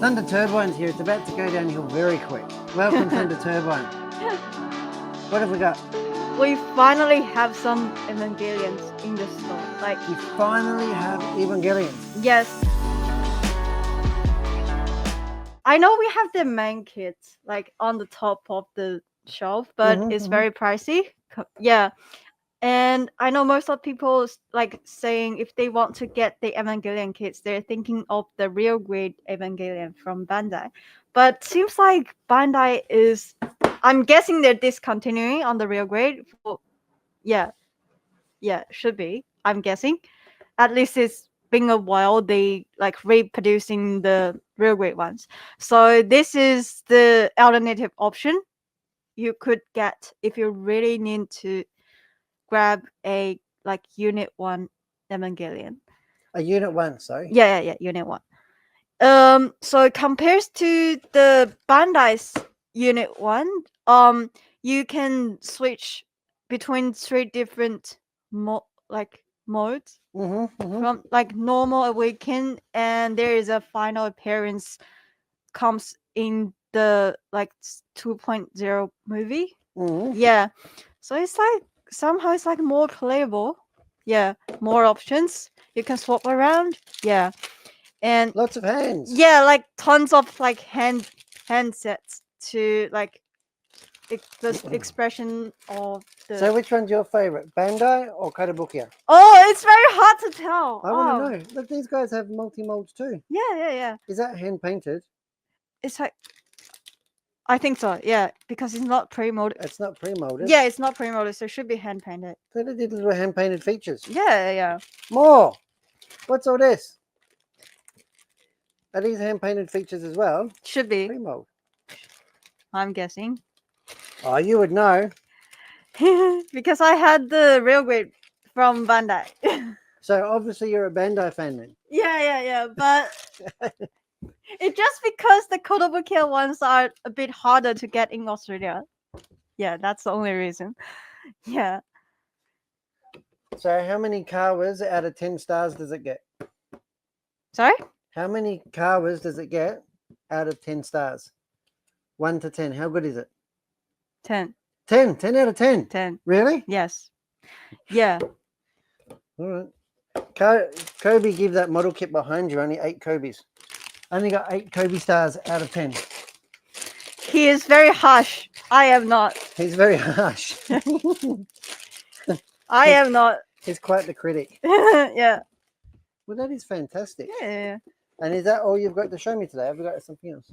Thunder Turbine's here. It's about to go downhill very quick. Welcome, Thunder Turbine. What have we got? We finally have some Evangelions in the store. Like, We finally have Evangelions. yes. I know we have the main kits like on the top of the shelf, but it's very pricey. Yeah. And I know most of people like saying if they want to get the Evangelion kits, they're thinking of the Real Grade Evangelion from Bandai. But seems like Bandai is, I'm guessing they're discontinuing on the Real Grade. Yeah, should be. I'm guessing. At least it's been a while they like reproducing the Real Grade ones. So this is the alternative option you could get if you really need to grab a like Unit 1 Evangelion. A Unit 1, sorry. Yeah, Unit 1. So compares to the Bandai's Unit 1, you can switch between 3 different modes. From like normal awaken, and there is a final appearance comes in the like 2.0 movie. Yeah, so it's like somehow it's like more playable. Yeah, more options you can swap around. Yeah, and Lots of hands. yeah, like tons of like handsets to like the expression of the. So which one's your favorite, Bandai or KOTOBUKIYA? Oh, it's very hard to tell. I want to know. Look, these guys have multi-molds too. Yeah. Is that hand painted? It's like, I think so. Yeah, because it's not pre-molded. It's not pre-molded. Yeah, it's not pre-molded, so it should be hand painted. So they did little hand painted features. Yeah. More. What's all this? Are these hand painted features as well? Should be. Pre-mold. I'm guessing. Oh, you would know. Because I had the Real Grade from Bandai. So obviously you're a Bandai fan then. Yeah. But it's just because the KOTOBUKIYA ones are a bit harder to get in Australia. Yeah, that's the only reason. Yeah. So how many Kawas out of 10 stars does it get? Sorry? How many Kawas does it get out of 10 stars? 1 to 10. How good is it? 10. 10. 10 out of 10. 10. Really? Yes. Yeah. All right. Kobe, give that model kit behind you only 8 Kobes. Only got 8 Kobe stars out of 10. He is very harsh. I am not. He's very harsh. I am not. He's quite the critic. Yeah. Well, that is fantastic. Yeah. And is that all you've got to show me today? Have you got something else?